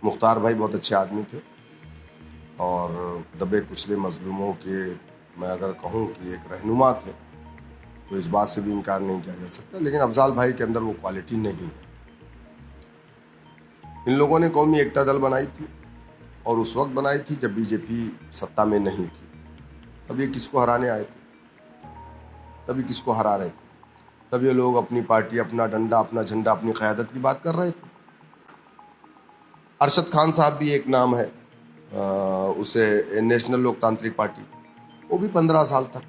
मुख्तार भाई बहुत अच्छे आदमी थे और दबे कुचले मजलूमों के मैं अगर कहूँ कि एक रहनुमा थे तो इस बात से भी इनकार नहीं किया जा सकता। लेकिन अफजाल भाई के अंदर वो क्वालिटी नहीं है। इन लोगों ने कौमी एकता दल बनाई थी और उस वक्त बनाई थी जब बीजेपी सत्ता में नहीं थी। तब ये किसको हराने आए थे? तभी किसको हरा रहे थे? तब ये लोग अपनी पार्टी, अपना डंडा, अपना झंडा, अपनी क़यादत की बात कर रहे थे। अरशद खान साहब भी एक नाम है, उसे नेशनल लोकतांत्रिक पार्टी, वो भी 15 साल तक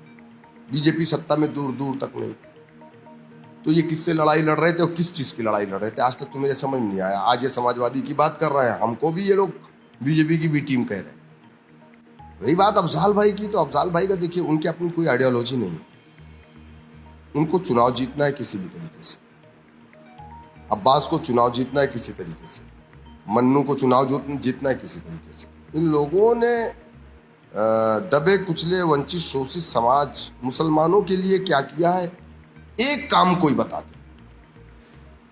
बीजेपी सत्ता में दूर दूर तक नहीं थी। तो ये किससे लड़ाई लड़ रहे थे और किस चीज़ की लड़ाई लड़ रहे थे आज तक तो मेरे समझ नहीं आया। आज ये समाजवादी की बात कर रहे हैं, हमको भी ये लोग बीजेपी की बी टीम कह रहे हैं। रही बात अफजाल भाई की, तो अफजाल भाई का देखिए, उनकी अपनी कोई आइडियोलॉजी नहीं है। उनको चुनाव जीतना है किसी भी तरीके से, अब्बास को चुनाव जीतना है किसी तरीके से, मन्नू को चुनाव जीतना है किसी तरीके से। इन लोगों ने दबे कुचले वंचित शोषित समाज मुसलमानों के लिए क्या किया है? एक काम कोई बता दे,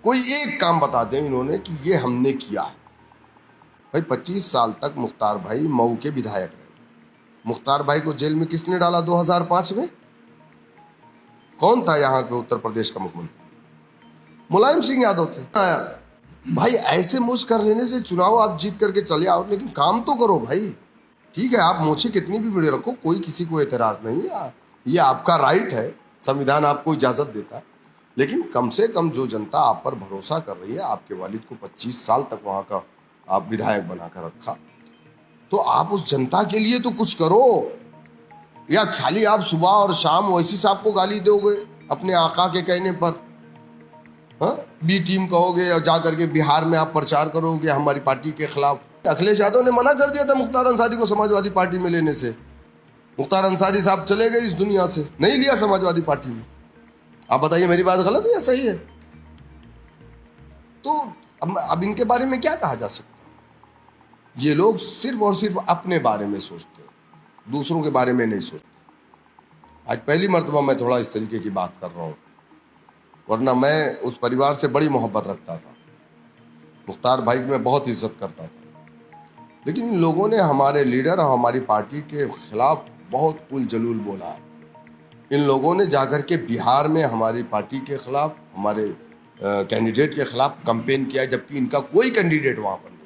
कोई एक काम बता दे इन्होंने कि ये हमने किया है। भाई 25 साल तक मुख्तार भाई मऊ के विधायक रहे। मुख्तार भाई को जेल में किसने डाला 2005 में? कौन था यहाँ के उत्तर प्रदेश का मुख्यमंत्री? मुलायम सिंह यादव थे। भाई ऐसे मोच कर लेने से चुनाव आप जीत करके चले आओ, लेकिन काम तो करो भाई। ठीक है, आप मोछे कितनी भी बड़ी रखो, कोई किसी को एतराज नहीं है, ये आपका राइट है, संविधान आपको इजाजत देता है। लेकिन कम से कम जो जनता आप पर भरोसा कर रही है, आपके वालिद को 25 साल तक वहाँ का आप विधायक बनाकर रखा, तो आप उस जनता के लिए तो कुछ करो। या खाली आप सुबह और शाम वैसी साहब को गाली दोगे अपने आका के कहने पर? हाँ, बी टीम कहोगे और जा करके बिहार में आप प्रचार करोगे हमारी पार्टी के खिलाफ। अखिलेश यादव ने मना कर दिया था मुख्तार अंसारी को समाजवादी पार्टी में लेने से। मुख्तार अंसारी साहब चले गए इस दुनिया से, नहीं लिया समाजवादी पार्टी में। आप बताइए मेरी बात गलत है या सही है? तो अब इनके बारे में क्या कहा जा सकता है? ये लोग सिर्फ और सिर्फ अपने बारे में सोचते हैं, दूसरों के बारे में नहीं सोचते। आज पहली मर्तबा मैं थोड़ा इस तरीके की बात कर रहा हूँ, वरना मैं उस परिवार से बड़ी मोहब्बत रखता था। मुख्तार भाई की मैं बहुत इज्जत करता था। लेकिन इन लोगों ने हमारे लीडर और हमारी पार्टी के खिलाफ बहुत उल जलूल बोला है। इन लोगों ने जाकर के बिहार में हमारी पार्टी के खिलाफ, हमारे कैंडिडेट के खिलाफ कैंपेन किया, जबकि इनका कोई कैंडिडेट वहाँ पर नहीं।